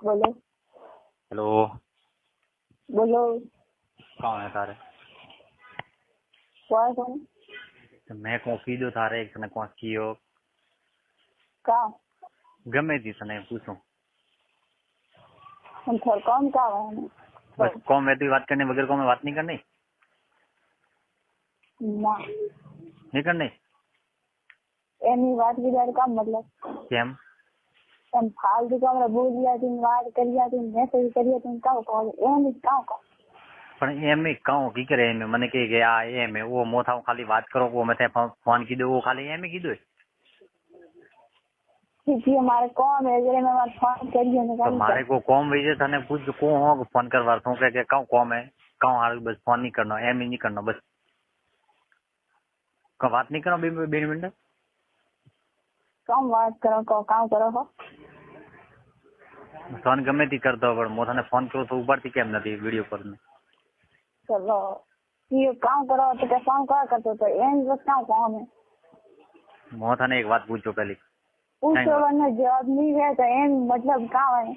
बोलो। हेलो। बोलो। कौन है तारे? कौन? तो मैं को कीधो तारे एक तने को कियो का गमे थी तने पूछूं हम थोड़ा कौन का है बस कौन में बात करने बगैर कौन में बात नहीं करनी ना नहीं करनी एनी बात की जाए का मतलब केम हम फालतू का हमरा बोल दिया तुम बात करिया तुम मैसेज करिया तुम का कॉल एनी का પણ એમ કહું કી કરે એમ મને કે આ એમ वो मोथा खाली बात करो वो मैं फोन की दो वो खाली एम की दो कि हमारे कौन है जरे मैं फोन करिए ना तो मारे को कॉम वजह थाने पूछ को हो फोन करवा तो के कहूं कॉम है कहूं हाल बस फोन नहीं करना एम ही नहीं करना बस का बात नहीं करो 2 मिनट कम बात करो को काम करो हो फोन गમે ती कर दो पर मोथा ने फोन करो तो ऊपर थी केम नहीं वीडियो कॉल में चलो ये काम करो तो क्या काम करते तो एन बस काम है मोथा ने एक बात पूछो पहले पूछो वरना जवाब नहीं है तो एन मतलब काम है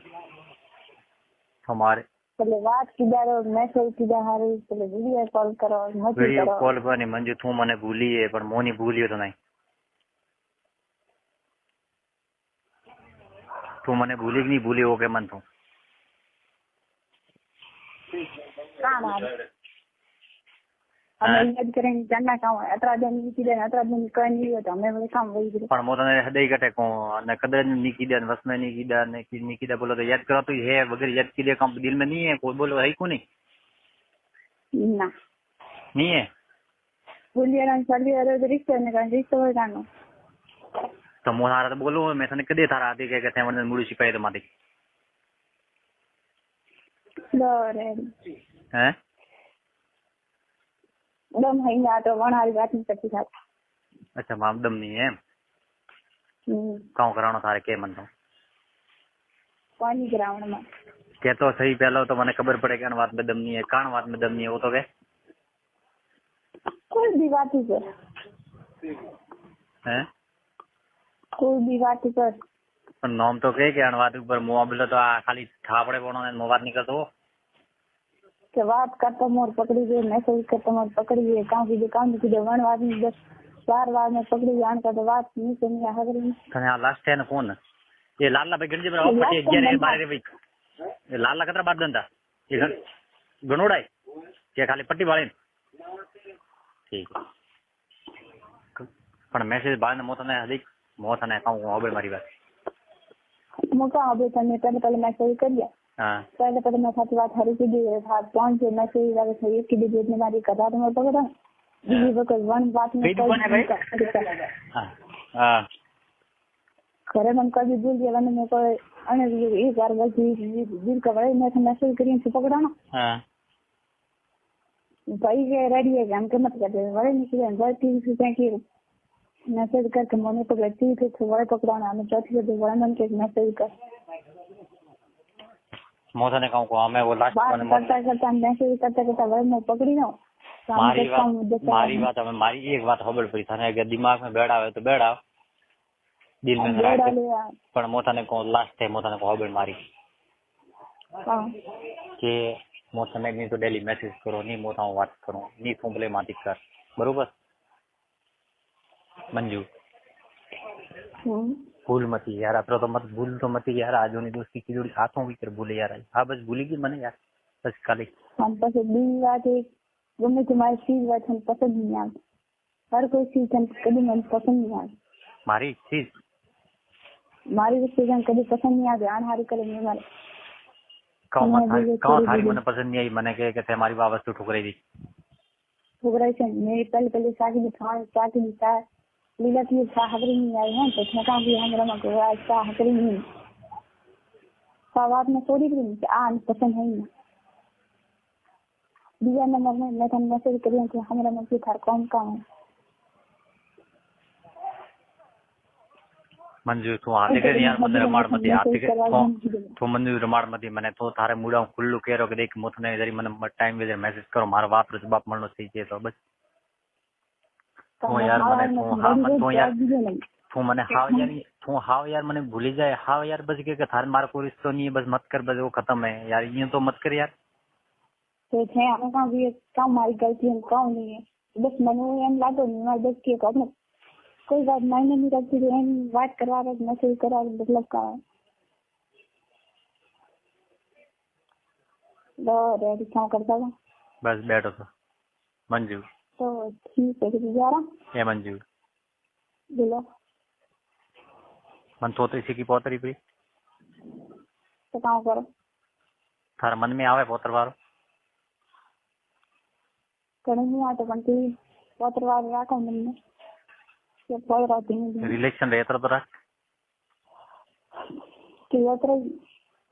हमारे पहले बात की दारो मैसेज की दारो पहले वीडियो कॉल करो मत वीडियो करो कॉल पर नहीं मंजू तू मने भूली है पर मोनी भूलियो तो नहीं तू मने भूली कि नहीं भूली हो के मन तू काम है हमें याद करेंगे जानना काम है अतरा दिन कहीं नहीं होता हमें वो काम वही करो પણ મો તને હૃદય કટે કો અને કદર ની કીધા ને વસમે ની કીધા ને ની કીધા બોલો તો યાદ કરો તો હે વગર યાદ કીધે કામ દિલ में नहीं है कोई बोलो है को नहीं ना नहीं है बोलिए ना चलिए अरे रिश्ते ने का रिश्ते हो जानो तो मो हारा तो बोलो मैं तने कदे थारा आती के कहते मन मूडी सिपाही तो माती लोरे हैं दम है ना तो वनारी बात नहीं करती था अच्छा मामदम नहीं है काऊ करानो थारे के मन तो पानी ग्राउंड में के तो सही पहलो तो मने खबर पड़े कि बात में दम नहीं है कान बात में दम नहीं है वो तो के कोई भी बात ही कर हैं कोई भी बात ही कर पर नाम तो के अन बात ऊपर मोबाइल तो आ खाली थापड़े बोनो ने मो बात नहीं करतो के बात करता मोर पकड़ी गई मैसेज करता मोर पकड़ी गई काम की दुकान की जवान आदमी 4 बार में पकड़ी जान का तो बात नहीं सुनी है अगर कने आ लास्ट है ना कौन ये लाला भाई गणजी बराबर पटी 11 12 भाई ये लाला कतरा बात दंता ये गणोड़ा है के खाली पट्टी वाले ठीक पण मैसेज बाय ने मोतने अधिक मोतने कहूं होबे मारी बात मुका अबे तने पहले मैसेज कर दिया हां पहले मैं साथी बात हरी की दी था कौन से मैसेज लगे थे एक की दी इतनी बारी करा तो मैं पकड़ा दीदी बकल वन बात में हां हां करे मन का भी बोल दिया मैंने को अने ये बार बस दिन का बड़े मैं मैसेज करी तो पकड़ा ना हां भाई ये रेडी है हम के मत कर दे बड़े निकले गलती से कि मैसेज करके मने तो गलती से थोड़ा पकड़ाना मैं चौथी से बड़ा मन के मैसेज कर मोतने कहूं को हमें वो लास्ट बात करता मैसेज करता बड़े मैं पकड़ी ना मारी बात हमें मारी एक बात खबर पड़ी थाने अगर दिमाग में बैठा है तो बैठा दिल में राख पर मोतने को लास्ट है मोतने को खबर मारी के मोतने नहीं तो डेली मैसेज करो नहीं मोता बात करो नहीं फोन माती कर बरोबर मंजू भूल मत यार अपना तो मत भूल तो मत यार आज होनी दोस्ती की जोड़ी हाथों भी कर भूले यार हाँ बस भूली की मने यार बस खाली हम बस दिन रात एक गमे तुम्हारी चीज बात हम पसंद नहीं आती हर कोई चीज हम कभी मन पसंद नहीं आती मारी चीज मारी चीज हम कभी पसंद नहीं आती अनहारी करे नहीं मारे कौन थारी मने पसंद नहीं आई मने के कहते हमारी बात वस्तु ठुकराई दी ठुकराई से मेरी पहले शादी में था लीला की हकरी नहीं आई है तो ठका भी हम रमा को ऐसा हकरी नहीं सवाल में थोड़ी भी आन पसंद है ना दिया नंबर में मैं तन मैसेज करिए कि हमरा में की थार कौन काम है मंजू तू आते के यार मन रमाड़ मत आते के तो मंजू रमाड़ मत मने तो थारे मुड़ा खुल्लू केरो के देख मोथने जरी मन टाइम वेदर मैसेज करो मार बाप रे बाप मनो सही छे तो बस तो यार मने तो हां मत तो यार તું મને हाव यार मैंने भूली जाए हाव यार बस के थार मारा कोई रिश्तो नहीं है बस मत कर बस वो खत्म है यार ये तो मत कर यार तो थे हमें कहाँ भी काम हमारी गलती है काम नहीं है बस मैंने एम लागो नहीं हमारे बस की अपने कोई बात मायने नहीं रखती तो एम बात करवा रहे मैसेज करा रहे मतलब का रेडी क्या करता था बस बैठो तो मंजू तो ठीक है किसी जा रहा ये मंजू बोलो मन तो इसी की पोतरी पे तो काम करो थारा मन में आवे पोतर वारो कहीं नहीं आते पण ती पत्रवार राखो मन में ये पड़ रहती नहीं रिलेशन रहता तो रख कि अत्र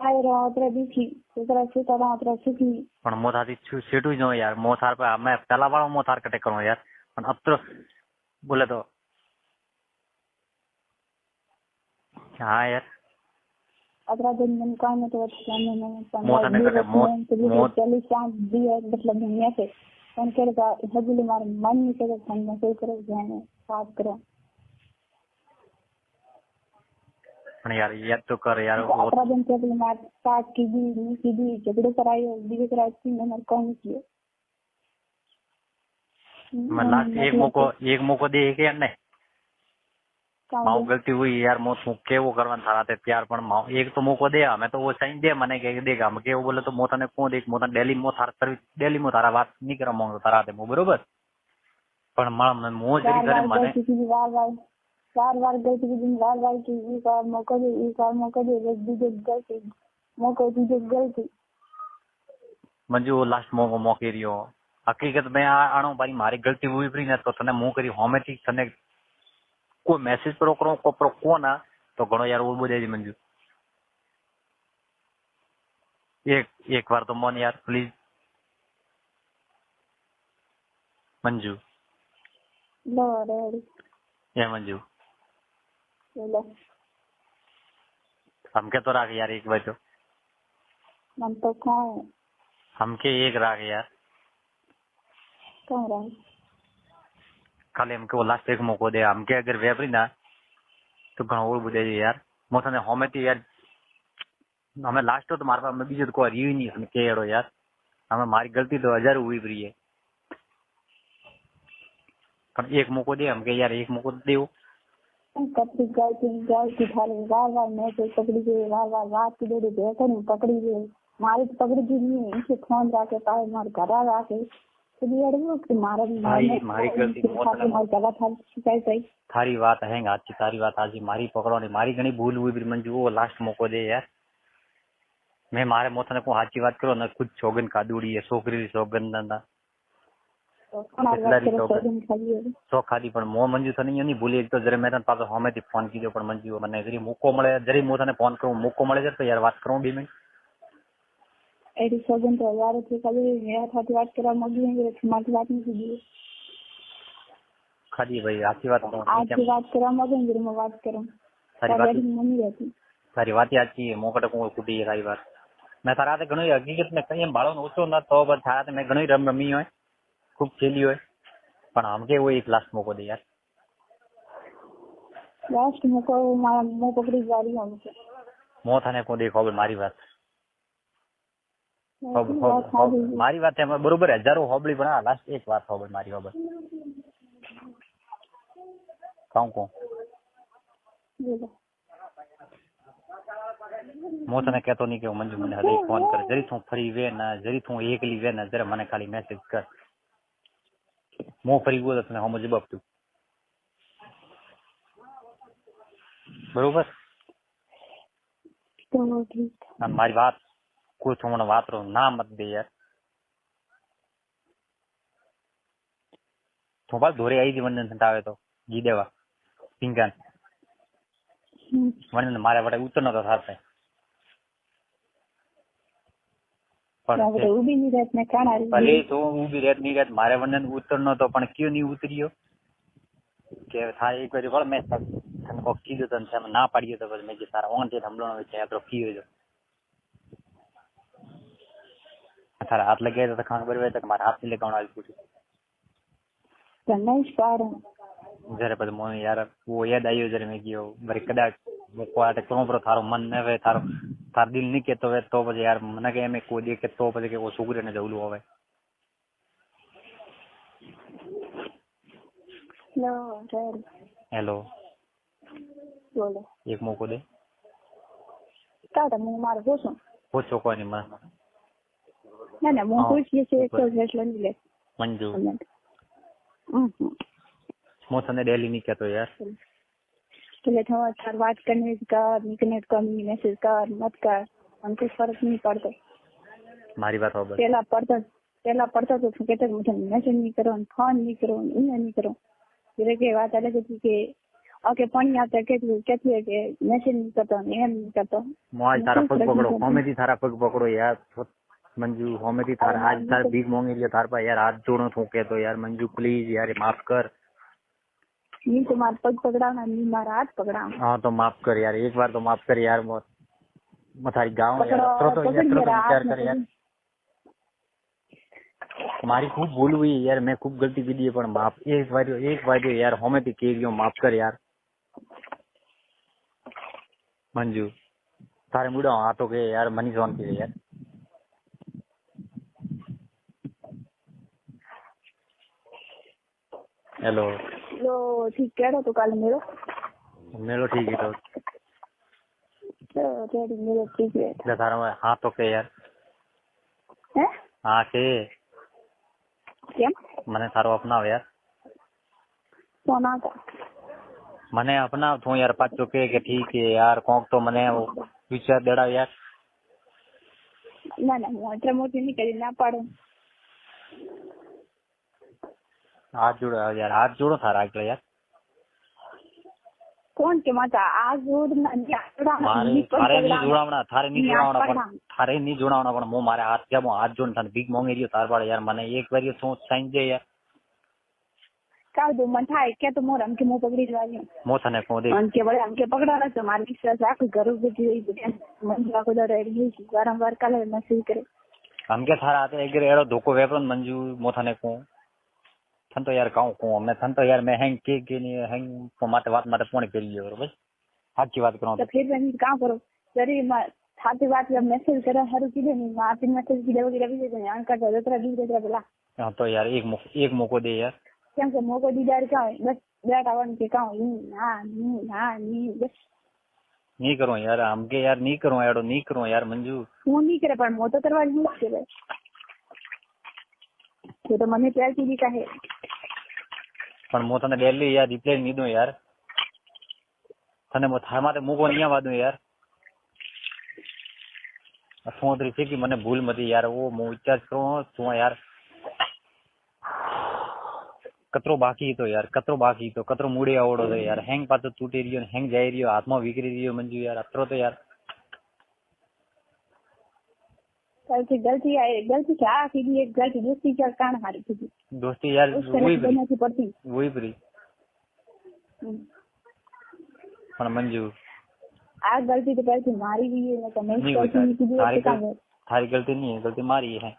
आए रहो अत्र दिखी उतरा सीता रहो अत्र सीखी पण मो थारी सेटू जो यार मो थार पे मैं पहला वाला मो थार कटे करूं यार पण अब तो बोले तो हाँ यार अत्र दिन दिन काम में तो सामने में मोता ने कटे मोत 40 साल दिए मतलब दुनिया से कौन करेगा हजूली मार मन नहीं करे संग कोई करे जाने बात करो पण यार ये तो कर यार अत्र दिन के लिए मार साथ की दी झगड़े कराई बीजे कराई थी मैंने कौन किए मैं लास्ट एक मौको दे के यार नहीं माँ गलती हुई यार मो तू केवो करवान थारा ते प्यार पण माँ एक तो मौको दे मैं तो वो सही दे मने के देगा मैं केवो बोले तो मोता ने को देख मोता डेली मो थार सर्विस डेली मो थारा बात नहीं करा मांगो तारा ते मो बरोबर पण मां मैं मो जरी करे मने बार गलती की दिन बार की ई का मौका दे बीजे गलती मौको बीजे गलती मंजू लास्ट मौके रियो हकीकत में आनो भाई मारी गलती हुई भी न तो तने मु करी होमे थी तने कोई मैसेज करो को ना तो घणो यार वो बुझे मंजू एक बार तो मन यार प्लीज मंजू लो रेडी ये मंजू लो हमके तो राख यार एक बार तो मन तो कौन हमके एक राख यार कौन रहा खाली हमके वो लास्ट एक मौको दे हमके अगर वेपरी ना तो घणो वो बुझे यार मोथा ने होमे थी यार हमें लास्ट तो मारवा में बीजे को रियो नहीं हम केड़ो यार हमें मारी गलती तो 1000 हुई भी है पर एक मौको दे हमके यार एक मौको देओ कतरी गलती थारे बार मैसेज पकड़ी गई बार रात की देरी देखो नहीं पकड़ी गई मारी तो पकड़ी गई नहीं इनसे फोन जाके पाए मार घर आके तो ये अड़ो कि मारा मारी गलती मार जगह था शिकायत आई थारी बात है अच्छी तारी बात आज मारी पकड़ो नहीं मारी घणी भूल हुई भी मंजू वो लास्ट मौको दे यार मैं मारे मोथा ने को साची बात करो ना खुद सोगन का दूड़ी है छोकरी सोगन ना सो खादी पण मो मंजू थने नहीं भूली एक तो जरे मैं तने पाछो हमें फोन कीधो पण मंजू मने जरी मौको મળે जरी मो थने फोन करूं मौको મળે तो यार बात करूं 2 मिनट एडी सोगन तो यार थे खाली मेरा थाती बात करा मगी है तुम्हारी बात नहीं कीजिए खादी भाई आची बात आज की बात करा मगी जरी मैं बात करूं सारी बात मम्मी रहती सारी बात आची है मोकट को कुटी है सारी बात मैं तारा ते घणो हकीकत में कई बाळो ओछो ना तो बस थारा ते मैं घणो रमी होय खूब खेली होय पण हमके वो एक लास्ट मौको दे यार लास्ट मौको मैं पकड़ी जा रही हूं मो थाने को देखो मारी बात मारी बात है बरोबर हजारों होबली बना लास्ट एक बात होबल मारी होबल को मो तने कहतो नहीं कि मंजू मने हले फोन कर जरी तू फ्री वे ना जरी तू एकली वे ना जरा मने खाली मैसेज कर मो फ्री वो तने हम जवाब तू बरोबर तो ठीक हमारी बात कोई थोड़ा बात रो ना मत दे यार तो बात धोरे आई थी वंदन संतावे तो जी देवा पिंकन वंदन मारे बटे उतर न तो साथ पर उभी नहीं रहत ने काना भले तो उभी रहत नहीं रहत मारे वंदन उतर न तो पण क्यों नहीं उतरियो के था एक बार बोल मैं तन को कीधो तन से ना पड़ियो तो बस मैं जे तारा ओन ते हमलो न विचार तो की हो तारा हाथ लगे तो खान बरवे तक मारा हाथ से लेके आना पूछ गणेश पार जरे પછી મને યાર वो याद આવ્યો जरे મેં કીધું વળી કદાચ કોઈક પ્રોપર થારો મન ન હોય થારો તાર દિલ નહીં કહેતો હોય તો પછી યાર મને કે એમ કોઈ દે કે તો પછી કે છોકરીને જવલું હવે હેલો બોલો એક મોકો દે કાઢો હું મારે પૂછું પૂછો કોઈ નહીં મને ના ના હું પૂછીએ છીએ તો એટલે નહીં લે મંજુ હું તને ડેલી નહીં કહેતો યાર એટલે थोड़ा चार बात करने का निकनेट का मैसेज कर मत कर हमको फर्क नहीं पड़ता મારી વાત હવે पहला पढ़ता तो कहते मुझे मैसेज नहीं करो फोन नहीं करो ईमेल नहीं करो फिर के बात अलग थी कि ओके पानी आता कहती है कि मैसेज नहीं करता एम नहीं करता મોજ તારા પગ પકડો હોમેથી તારા પગ પકડો યાર મંજુ હોમેથી તારા આજ તાર ભીખ માંગી લ્યો તાર પા યાર હાથ જોડો તું કહેતો યાર મંજુ પ્લીઝ યાર માફ કર नहीं तुम्हारा पग पकड़ाना नहीं मारा हाथ पकड़ाना हाँ तो माफ कर यार एक बार तो माफ कर यार मथारी गाँव यार तो विचार कर यार मारी खूब भूल हुई यार मैं खूब गलती की दी है पर माफ एक बार यार हमें तो के माफ कर यार मंजू तारे मुड़ा हाथों के यार मनी जोन के यार हेलो लो ठीक कह रहा तो कल मेलो ठीक है तो रेडी मेलो ठीक है तारा हाथों के यार हैं हाँ के કેમ મને તારો અપનાવ યાર સોના का મને અપનાવ તું યાર પાછો કે ઠીક है यार કોક તો મને વિચાર દેડાવ યાર ના ના હું એટલે મોટી નહીં કરી ના પાડું हाथ जोड़ो यार हाथ जोड़ो थारा આગળ यार કોણ કે માતા આ જોડ थारे नहीं जोड़ावना थारे नहीं जोड़ावना पण मो मारे हाथ क्या हाथ जोड़ थाने भीख मांगी रही तार बार यार मने एक बार ये सोच साइन दे यार કાઢ દો મને થાય કે તો મોર અમકે મો પકડી જવાની मो थाने को दे અમકે વળે અમકે પકડાના તો મારી વિશ્વાસ આખું ઘર ઉભી રહી બધે મને આખો દાડો એડી છે વારંવાર કાલે મેસેજ કરે हमके थारा आते एक एड़ो धोको वेपन मंजू मो थाने को थन तो यार कहूं को मैं थन तो यार मैं हैंग के नहीं हैंग माते बात फोन कर लियो बरोबर साची बात करो तो फिर मैं काम करो जरी साची बात जब मैसेज करे हर कीधे नहीं माती मैसेज कीधे वगैरह भी दे यार का जरा दी दे बोला हां तो यार एक मौको दे यार કેમ કે મોકો દીદાર का बस बैठ आवन के का हां नहीं बस नहीं करो यार हमके यार नहीं करो एड़ो नहीं करो यार मंजू હું નહીં કરે પણ મોટો કરવા જ છે ભાઈ તો મને પ્યાર કી કા હે પણ મો તને ડેલી यार રિપ્લાય નહીં દઉં यार તને મો થાર માતે મૂકો નહીં આવવા દઉં यार સોંદરી છે કે મને ભૂલ મતી यार वो મો વિચાર કરો તું यार કતરો બાકી તો કતરો મૂડે આવડો તો यार હેંગ પાતો તૂટી રહ્યો હેંગ જાય રહ્યો હાથમાં વિકરી રહ્યો મંજુ यार અતરો તો यार गलती क्या की एक गलती दोस्ती क्या कारण हारी थी दोस्ती यार वही पड़ती वही प्री पण मंजू आ गलती तो पहले मारी भी है तो मैं थारी गलती नहीं है गलती मारी है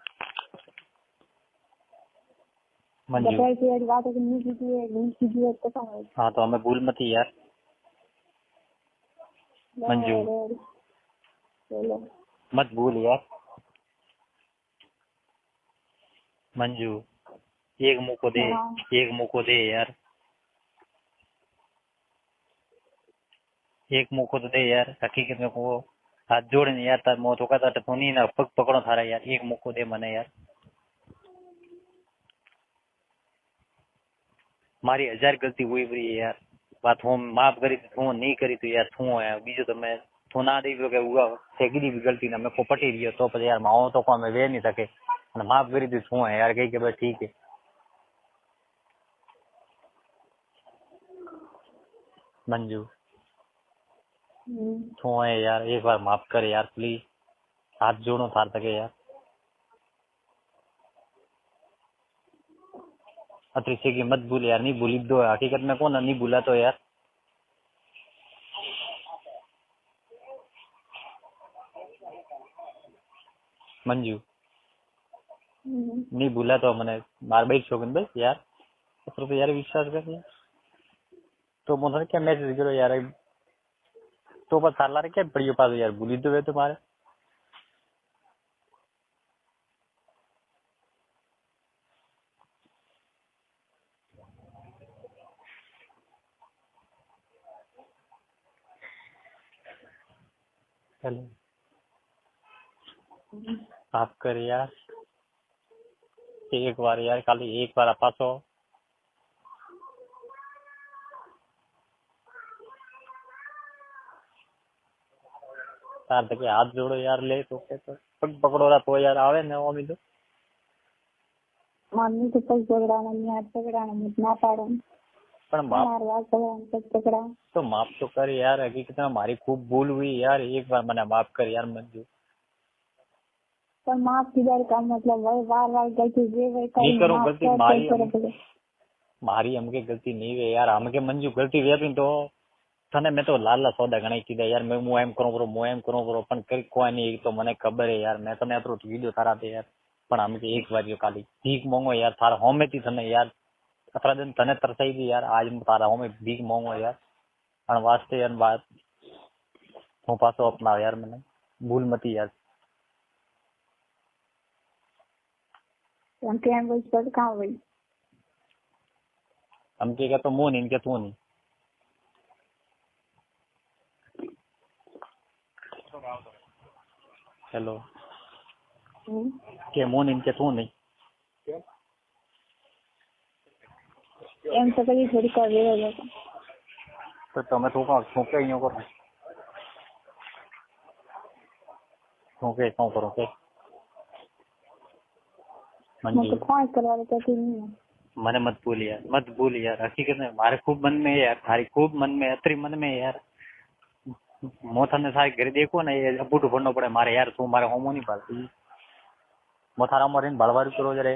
मंजू बात नहीं हाँ तो हमें भूल मत यार मंजू मत भूल यार मंजू एक मौको दे यार एक मौको तो दे यार हकीकत में को हाथ जोड़े यार तार मौत होगा तो नहीं ना पग पकड़ो थारा यार एक मौको दे मने यार मारी 1000 गलती हुई पड़ी है यार बात हम माफ करी थी नहीं करी तो यार थू है बीजो तो मैं थू ना दे के हुआ सेगी भी गलती ना मैं को पटी रही तो पर यार माओ तो को मैं वे नहीं सके माफ करी थी थू है यार कही के बस ठीक है मंजू थू है यार एक बार माफ कर यार प्लीज हाथ जोड़ो थार तके यार अतरी से की मत भूल यार नहीं भूली दो हकीकत में कौन नहीं भूला तो यार मंजू नहीं भूला तो मैंने बार बार शौकन बस यार तो यार विश्वास कर तो મને क्या मैसेज करो यार तो बस साला रे क्या पड़ियो पास यार भूली तो वे तुम्हारे हेलो आप कर यार एक बार यार खाली एक बार पासो तार तक हाथ जोड़ो यार ले तो के तो पग पकड़ो रहा तो यार आवे ने अमी तो मम्मी तो पग पकड़ाना नहीं हाथ पकड़ाना मत ना पाड़ो पण माफ हमारे हाथ पकड़ाना पग पकड़ा तो माफ तो कर यार हकीकत में हमारी खूब भूल हुई यार एक बार मैंने माफ कर यार मंजू पर माफ की बार का मतलब वही बार बार गलती जे वही नहीं करो माफ गलती कर मारी हमके गलती नहीं वे यार हमके मंजू गलती वे तो तने मैं तो लाला सौदा घણા કીધા यार मैं હું એમ કરું પણ કઈ કોઈ નહીં તો મને ખબર હે यार मैं તને અતરો વિડિયો તારા દે यार પણ हमके एक बार जो खाली भीख मांगो यार थारा होमे थी तने यार अतरा दिन तने तरसाई दी यार आज तारा होमे भीख मांगो यार अन वास्ते यार बात હું પાછો अपना यार मैंने भूल मती यार हम क्या बोल पर कहां वही हमके का तो मोन इनके तू नहीं हेलो के मोन इनके तू नहीं એમ તો કદી થોડી કરી રહ્યો तो તમે તો કહો શું કે અહીંયા કરો શું કરો કે मैं तो फोन करवा रहा था नहीं मैंने मत भूल यार हकीकत में मारे खूब मन में है यार थारी खूब मन में अतरी मन में है यार मोथा ने सारे घर देखो ना ये बूढ़ भरना पड़े मारे यार तू मारे होमो नहीं पालती मोथारा मारे बड़वारू करो जरे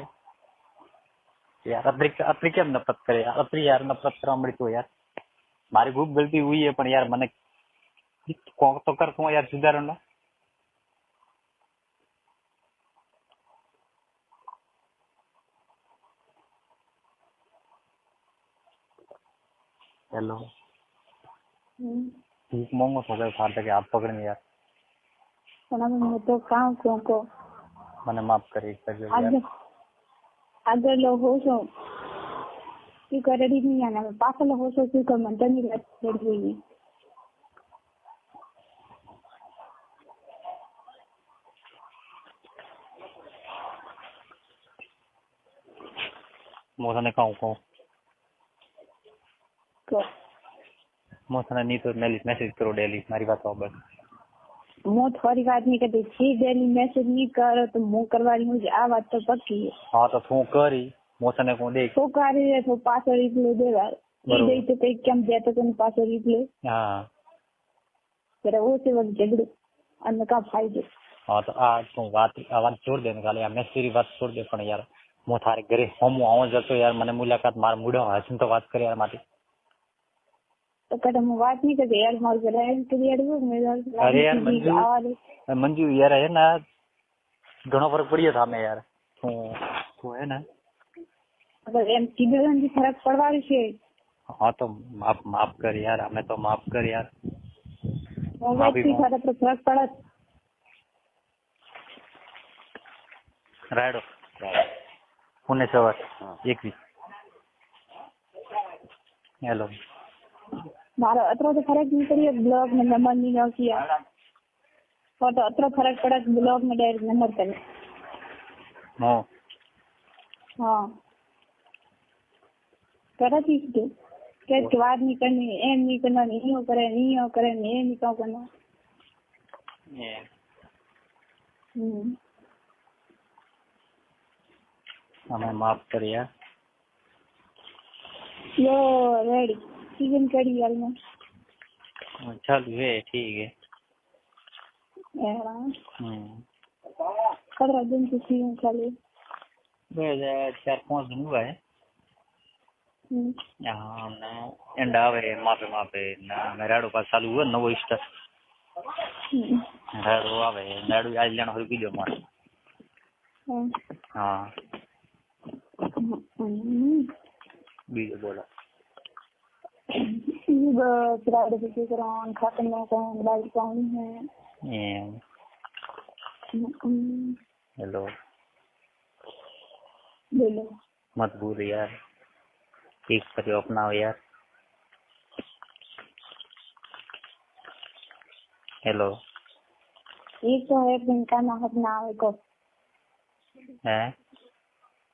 यार अतरी क्या नफरत करे यार अतरी यार नफरत करा मड़ी तो यार मारी खूब गलती हुई है पण यार मैंने तो कर तू यार सुधारो ना हेलो भीख मांगो तो गए फाड़ तक आप पकड़ने यार मैं तो काम को मैंने माफ करे यार अगर लोग हो सो की करे नहीं आना पासल हो सो की कर मन नहीं लग हुई मोथा ने कहूँ मोथा नहीं तो मैसेज करो डेली मारी बात हो बस मैं थोड़ी बात नहीं करती थी डेली मैसेज नहीं करो तो मुंह करवा रही मुझे आ बात तो पक्की है हाँ तो तू करी मोथा ने को देख तो कर रही है तो पास रिप्लाई देगा ये दे तो कई कम देता तो पास रिप्लाई हाँ तेरा वो से वो झगड़े अन्य का फायदे हाँ तो आज तू आवाज छोड़ दे निकाले यार मैं तेरी बात छोड़ दे पण यार मो थारे घरे हम आऊं जतो यार मैंने मुलाकात मार मुड़ो हसन तो बात करे यार माटी तो कट हम बात नहीं करते यार मार कर है तो यार वो मेरा अरे यार मंजू यार है ना घणो फर्क पड़ियो था मैं यार तू है ना अगर एम किधर भी फर्क पड़वा रही है हाँ तो माफ कर यार हमें तो माफ कर यार मोबाइल सारा तो फर्क पड़ा राइडो पुणे सवार 21 हेलो मारो अतरो तो फर्क नहीं पड़ी ब्लॉग में नंबर नहीं नो किया और तो अतरो फर्क पड़ा ब्लॉग में डायरेक्ट नंबर कर हाँ हाँ करा थी के बात नहीं करनी एम नहीं करना नहीं हो करे नहीं नहीं क्यों करना हमें माफ कर यार लो रेडी चिकन कड़ी वाल में चल वे ठीक है कदरा दिन से चिकन खाली 4-5 दिन हुआ है यहाँ ना एंड आवे मापे ना मेराडो पास चालू हुआ नवो स्टार मेराडो आवे मेराडो आज लेना हो कीधो मार हाँ बीजो बोला बस राइड भी करान खातना कौन लाइट पानी है हेलो बोलो मत भूल यार ठीक करियो अपनाओ यार हेलो एक तो है इनका ना अपना आवे को है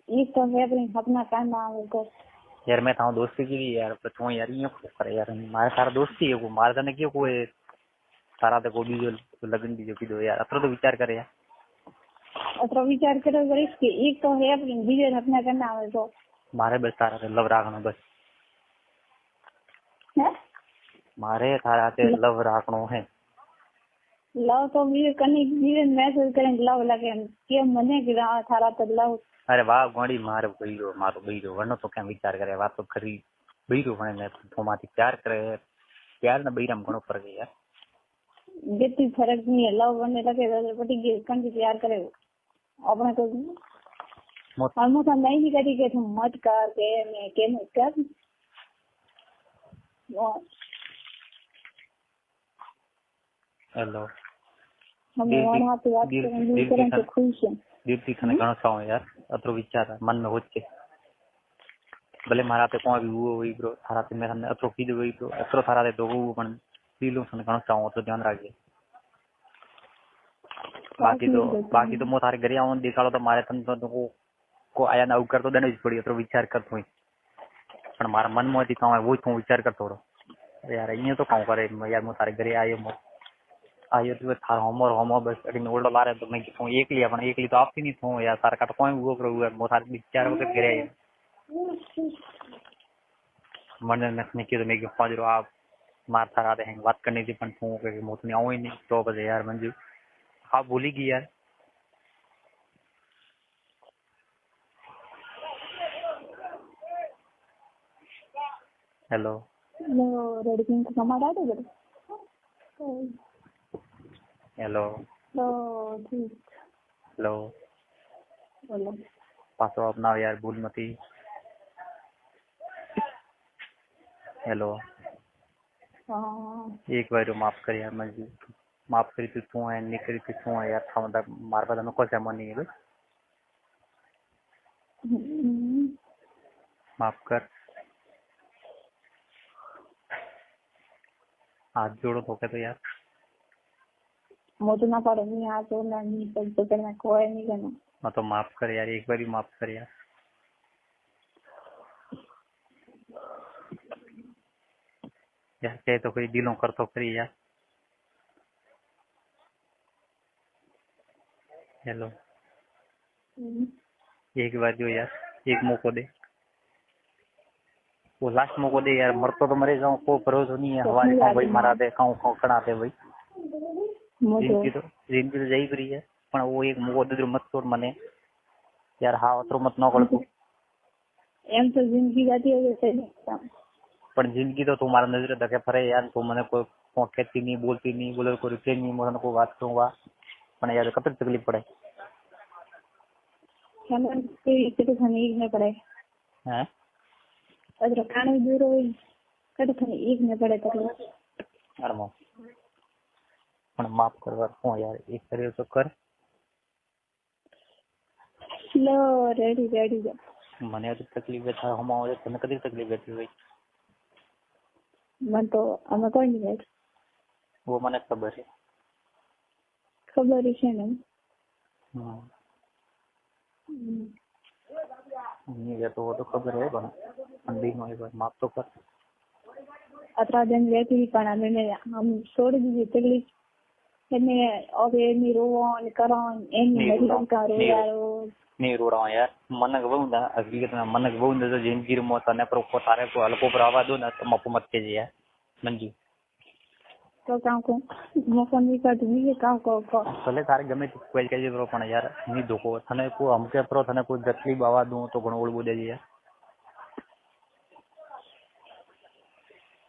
एक तो है अपना का ना आवे को यार मैं था दोस्ती की भी यार पर तू यार ये करे यार मारे सारा दोस्ती है को मारे तने क्यों कोई सारा तो को बीजो लगन बीजो की दो यार अत्र तो विचार करे यार अत्र विचार करो वरिष्ठ के एक तो है बीजे अपना का ना आवे को मारे बस तारा ते लव राखनो बस है मारे थारा ते लव राखनो है लव तो बीजे कने बीजे मैसेज करें लव लगे के मने की थारा तो लव अरे वाह गोड़ी मारे मारो बीजो वरनो तो क्या विचार करे बात तो खरी बीजो भने ने तो माती प्यार करे प्यार ने बीरम घणो फर्क है यार जेती फर्क नहीं है लव बने लगे बटी के कंडी प्यार करे अपने तो हम तो नहीं करी के तुम मत कर के मैं के मत कर हेलो हम वहां पे बात करें तो खुश है दीप्ति खाने घणो चाहो यार अतरो विचार मन में होचे भले मारा ते कोई भी हुई ब्रो थारा ते मेरा अतरो की दे ब्रो अतरो थारा ते दो पण फीलो खाने घणो चाहो तो ध्यान रखिए बाकी तो मो थारे घरे आवन दिखाड़ो तो मारे तन तो को आया ना कर तो देने જ पड़ी अतरो विचार कर तो पण मारा मन में थी कहूं वो तो विचार कर थोड़ो यार अहीं तो कहूं करे यार मो थारे घरे आयो तो थारा होमो बस अड़ी ओल्डो लारे तो मैं कहूं एकली तो आपती नहीं थो यार तार का तो कोई वो करो मो थारे विचार वगैरह घरे आयो मन ने की तो मैं पांच रो आप मार थारा दे बात करनी थी पण तू के मो तो आऊं ही नहीं तो बस यार मंजू आप भूली गई यार हेलो लो रेडी पिंक समाडा दे हेलो लो ठीक हेलो बोलो पासो अपना यार भूल मती हेलो हां एक बार माफ कर यार मंजू माफ करी तू है नहीं करी तू है यार था मतलब मार पता में कोई मन नहीं है माफ कर हाथ जोड़ो तो क्या तो यार मुझे ना पड़े नहीं आज तो नहीं तो करना कोई नहीं करना मैं तो माफ कर यार एक बार ही माफ कर यार यार कहे तो कोई दिलों कर तो करी यार हेलो एक बार जो यार एक मौको दे वो लास्ट मौको दे यार मरतो तो मरे जाऊं कोई भरोसा नहीं है हमारे को भाई मरा दे खाऊं कड़ा दे भाई जिंदगी तो जाई परी है पण वो एक मौको दे मत तोड़ मने यार हाँ अतरो मत न कर तू एम तो जिंदगी जाती है वैसे पण जिंदगी तो तुम्हारा नजर धके फरे यार तू मने कोई कहती नहीं बोलती नहीं बोले कोई रिप्लाई नहीं मोहन को बात करूंगा पण यार कब तक तकलीफ पड़े हमें कोई इतने खाने एक में पड़े हैं अगर खाने दूर हो कट खाने एक में पड़े तकलीफ यार मो पण माफ कर को यार एक करे तो कर लो रेडी जा मने तो तकलीफ है था हम आवे तने कदी तकलीफ है भाई मन तो हमें कोई नहीं है वो मने खबर है ना नहीं है तो वो तो खबर है अंडी में एक बार माफ तो कर अतरा दिन रहती पण हम छोड़ दीजिए तकलीफ एने और एनी रोवन करन एनी हरिओम करो यारो नहीं रो रहा हूँ यार मनक बहुंदा हकीकत में मनक बहुंदा तो जिंदगी में तने पर को तारे को हल्को पर आवाज दो ना तो मप मत के यार मंजू तो काम को मोफन नहीं कर दूंगी ये काम को भले तारे गमे तो कोई के ब्रो पण यार नहीं धोको तने को हमके प्रो तने कोई तकलीफ आवाज दूं तो घणो ओळबो दे यार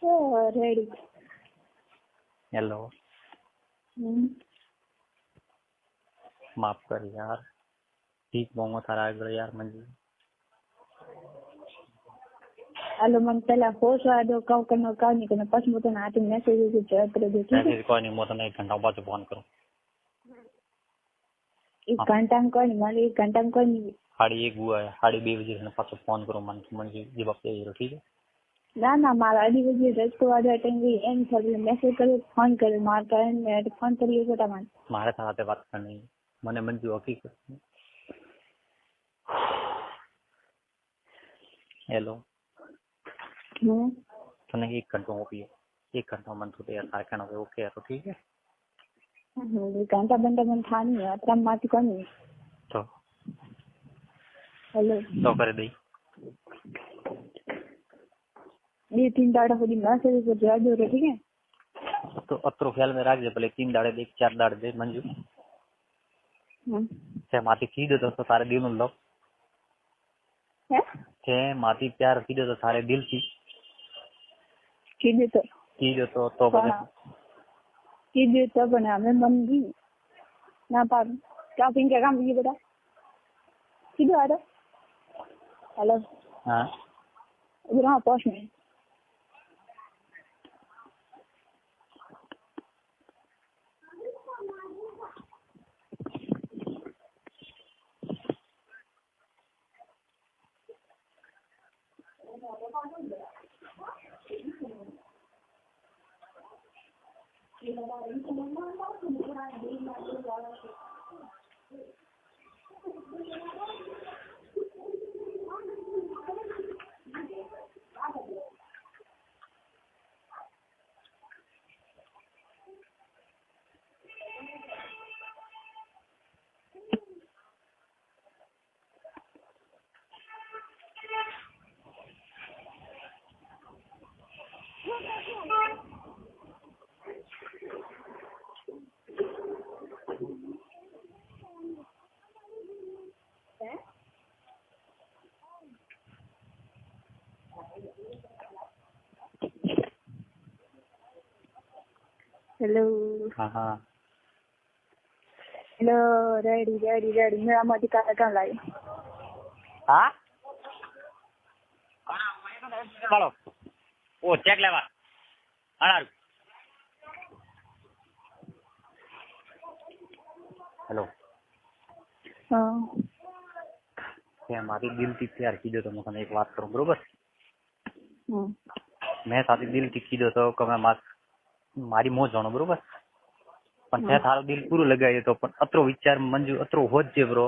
ओ रेडी हेलो माफ कर यार ठीक बोंगो थारा अगर यार मंजू हेलो मन पहला होश आ दो कब करना कब नहीं करना पस मुझे ना आते मैसेज से चेक कर दो ठीक है कोई नहीं मैं तने 1 घंटा बाद फोन करूं 1 घंटा में कोई नहीं मान 1 घंटा में कोई नहीं 1:30 हुआ है 2:30 बजे से पाछो फोन करूं मन जवाब दे रहो ठीक है ना ना मारा 2:30 बजे रस्तो वाला टाइम भी एम थोड़ी मैसेज करे फोन करे मार करे मैं फोन करिए बेटा मान मारे साथे बात करनी मने मंजू हकीकत हेलो तने 1 घंटा हो गया 1 घंटा मन तो यार तार कहना ओके है तो ठीक है 1 घंटा बंदा मन था नहीं अतरम माती कोनी तो हेलो तो करे दई 2-3 दाड़ा होदी मैसेज से जवाब दो ठीक है तो अतरो ख्याल में राख दे भले 3 दाड़े दे 4 दाड़े दे मंजू से माती कीधो तो सारे दिल लो है के माती प्यार कीधो तो सारे दिल थी कीधो तो बने कीधो तो बने हमें मन भी ना पार क्या पिंग क्या काम ये बेटा कीधो आ रहा हेलो हां उधर हां पहुंच में हेलो हां हां हेलो रेडी मेरा मत का काम लाए हां अरे मैं तो नहीं चलो ओ चेक लेवा अरे हेलो हां के मारी दिल थी प्यार कीधो तो मैं एक बात करूं बरोबर मैं साथी दिल थी कीधो तो કે मैं मारी मोज जानो बरोबर पण थे थारो दिल पूरो लगायो तो पण अतरो विचार मंजू अतरो होज जे ब्रो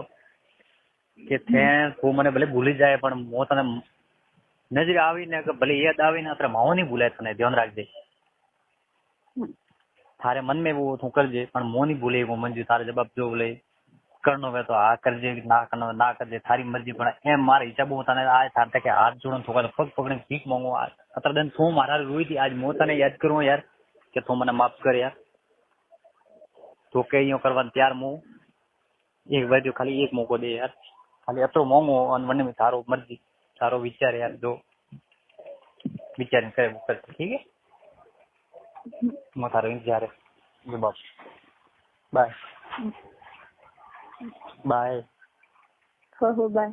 के थे तो मने भले भूली जाए पण मो तने नजर आवी ने के भले याद आवी ने अतरे माओ नहीं भूले तने ध्यान राख दे थारे मन में वो तू कर जे पण मो नहीं भूले वो मंजू तारे जवाब जो बोले करनो वे तो आ कर जे ना करनो ना कर जे थारी मर्जी पण एम मारे हिसाब हूं तने आज थार तक हाथ जोड़न थोका तो पग पकड़ने भीख मांगो अतर दिन तू मारा रोई थी आज मो तने याद करूं यार के तू मने माफ कर यार तो के यो करवान तैयार मु एक बार जो खाली एक मौको दे यार खाली अतो मोंगो अन मन में थारो मर्जी थारो विचार यार जो विचार करे वो कर ठीक है मैं थारो इंतजार है बाय बाय बाय हो बाय